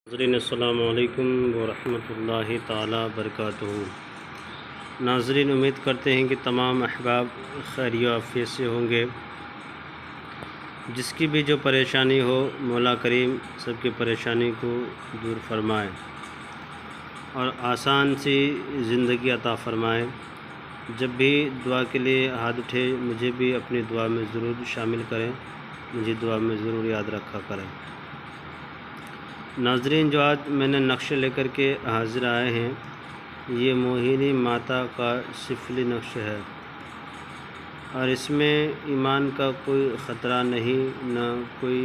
नाज़रीन अस्सलामु अलैकुम वरहमतुल्लाहि ताला बरकातुहू। नाज़रीन, उम्मीद करते हैं कि तमाम अहबाब खैरियत आफ़ियत से होंगे। जिसकी भी जो परेशानी हो मौला करीम सबकी परेशानी को दूर फरमाए और आसान सी ज़िंदगी अता फ़रमाए। जब भी दुआ के लिए हाथ उठे मुझे भी अपनी दुआ में ज़रूर शामिल करें, मुझे दुआ में ज़रूर याद रखा करें। नाज़रीन, जो आज मैंने नक्शे लेकर के हाज़िर आए हैं, ये मोहिनी माता का सिफली नक्श है और इसमें ईमान का कोई ख़तरा नहीं, न कोई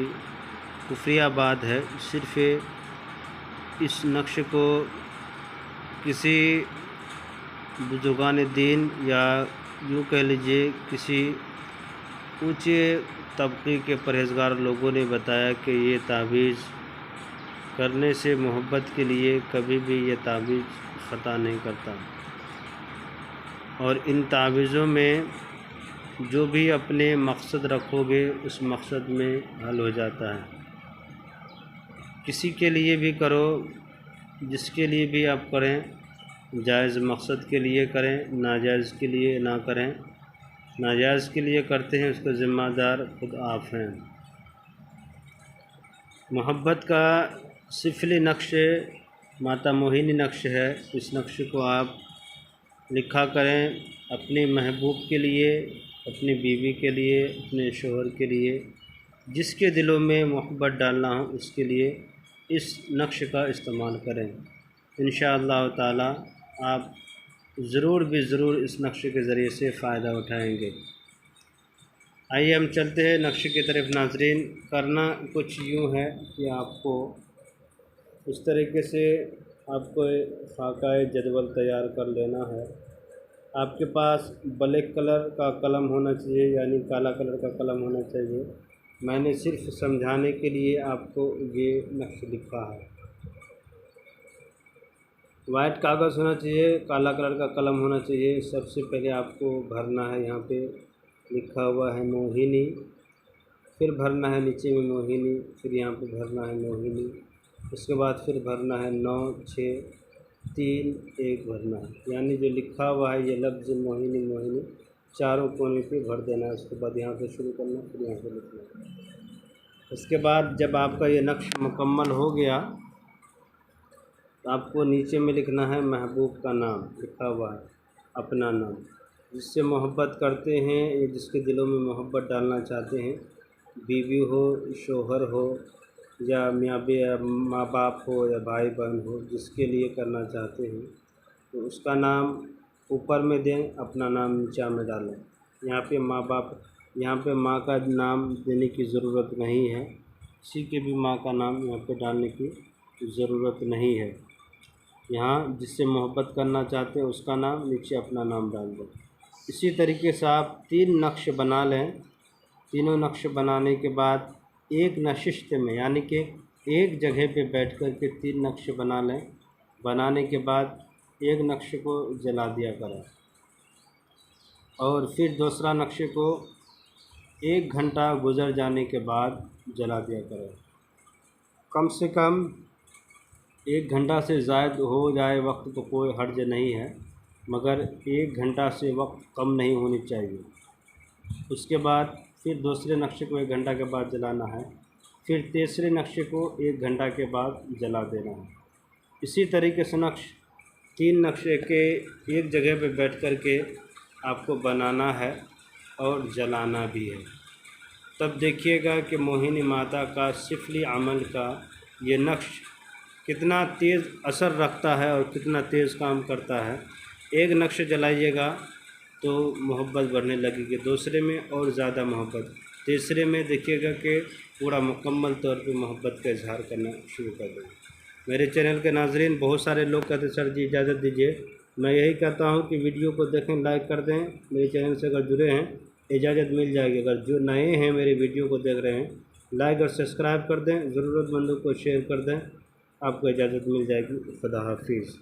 कुफ्रिया बात है। सिर्फ़ इस नक्श को किसी बुज़ुर्गान दीन या यूँ कह लीजिए किसी ऊँचे तबके के परहेज़गार लोगों ने बताया कि ये तावीज़ करने से मोहब्बत के लिए कभी भी ये तावीज़ ख़ता नहीं करता और इन तावीज़ों में जो भी अपने मकसद रखोगे उस मकसद में हल हो जाता है। किसी के लिए भी करो, जिसके लिए भी आप करें, जायज़ मकसद के लिए करें, नाजायज़ के लिए ना करें। नाजायज़ के लिए करते हैं उसका ज़िम्मेदार खुद आप हैं। मोहब्बत का सिफली नक्श माता मोहिनी नक्श है। इस नक्श को आप लिखा करें अपने महबूब के लिए, अपनी बीवी के लिए, अपने शोहर के लिए, जिसके दिलों में मोहब्बत डालना हो उसके लिए इस नक्श का इस्तेमाल करें। इंशाअल्लाह ताला आप ज़रूर ज़रूर इस नक्श के ज़रिए से फ़ायदा उठाएंगे। आइए हम चलते हैं नक्श की तरफ। नाज़रीन, करना कुछ यूँ है कि आपको इस तरीके से आपको खाकाए जदवल तैयार कर लेना है। आपके पास ब्लैक कलर का कलम होना चाहिए, यानी काला कलर का कलम होना चाहिए। मैंने सिर्फ समझाने के लिए आपको ये नक्श लिखा है। वाइट कागज़ होना चाहिए, काला कलर का कलम होना चाहिए। सबसे पहले आपको भरना है, यहाँ पे लिखा हुआ है मोहिनी, फिर भरना है नीचे में मोहिनी, फिर यहाँ पे भरना है मोहिनी, उसके बाद फिर भरना है 9 6 3 1 भरना है। यानी जो लिखा हुआ है ये लफ्ज़ मोहिनी मोहिनी चारों कोने पे भर देना है। उसके बाद यहाँ से शुरू करना, फिर यहाँ से लिखना है। उसके बाद जब आपका ये नक्श मुकम्मल हो गया तो आपको नीचे में लिखना है महबूब का नाम, लिखा हुआ है अपना नाम। जिससे मोहब्बत करते हैं या जिसके दिलों में मोहब्बत डालना चाहते हैं, बीवी हो, शोहर हो, या माँ बाप हो या भाई बहन हो, जिसके लिए करना चाहते हैं तो उसका नाम ऊपर में दें, अपना नाम नीचे में डालें। यहाँ पे माँ बाप, यहाँ पे माँ का नाम देने की ज़रूरत नहीं है, किसी के भी माँ का नाम यहाँ पे डालने की ज़रूरत नहीं है। यहाँ जिससे मोहब्बत करना चाहते हैं उसका नाम, नीचे अपना नाम डाल दें। इसी तरीके से आप 3 नक्श बना लें। तीनों नक्श बनाने के बाद एक नशिस्त में, यानी कि एक जगह पे बैठ कर के 3 नक्श बना लें। बनाने के बाद एक नक्श को जला दिया करें और फिर दूसरा नक्श को 1 घंटा गुज़र जाने के बाद जला दिया करें। कम से कम 1 घंटा से ज़ायद हो जाए वक्त तो कोई हर्ज नहीं है, मगर 1 घंटा से वक्त कम नहीं होनी चाहिए। उसके बाद फिर दूसरे नक्शे को 1 घंटा के बाद जलाना है, फिर तीसरे नक्शे को 1 घंटा के बाद जला देना है। इसी तरीके से 3 नक्शे के एक जगह पे बैठ कर के आपको बनाना है और जलाना भी है। तब देखिएगा कि मोहिनी माता का सिफली अमल का ये नक्श कितना तेज़ असर रखता है और कितना तेज़ काम करता है। एक नक्श जलाइएगा तो मोहब्बत बढ़ने लगेगी, दूसरे में और ज़्यादा मोहब्बत, तीसरे में देखिएगा कि पूरा मुकम्मल तौर पे मोहब्बत का इजहार करना शुरू कर देंगे। मेरे चैनल के नाज़रीन, बहुत सारे लोग कहते सर जी इजाज़त दीजिए। मैं यही कहता हूँ कि वीडियो को देखें, लाइक कर दें। मेरे चैनल से अगर जुड़े हैं इजाज़त मिल जाएगी। अगर जो नए हैं मेरे वीडियो को देख रहे हैं, लाइक और सब्सक्राइब कर दें, ज़रूरतमंदों को शेयर कर दें, आपको इजाज़त मिल जाएगी। खुदा हाफिज़।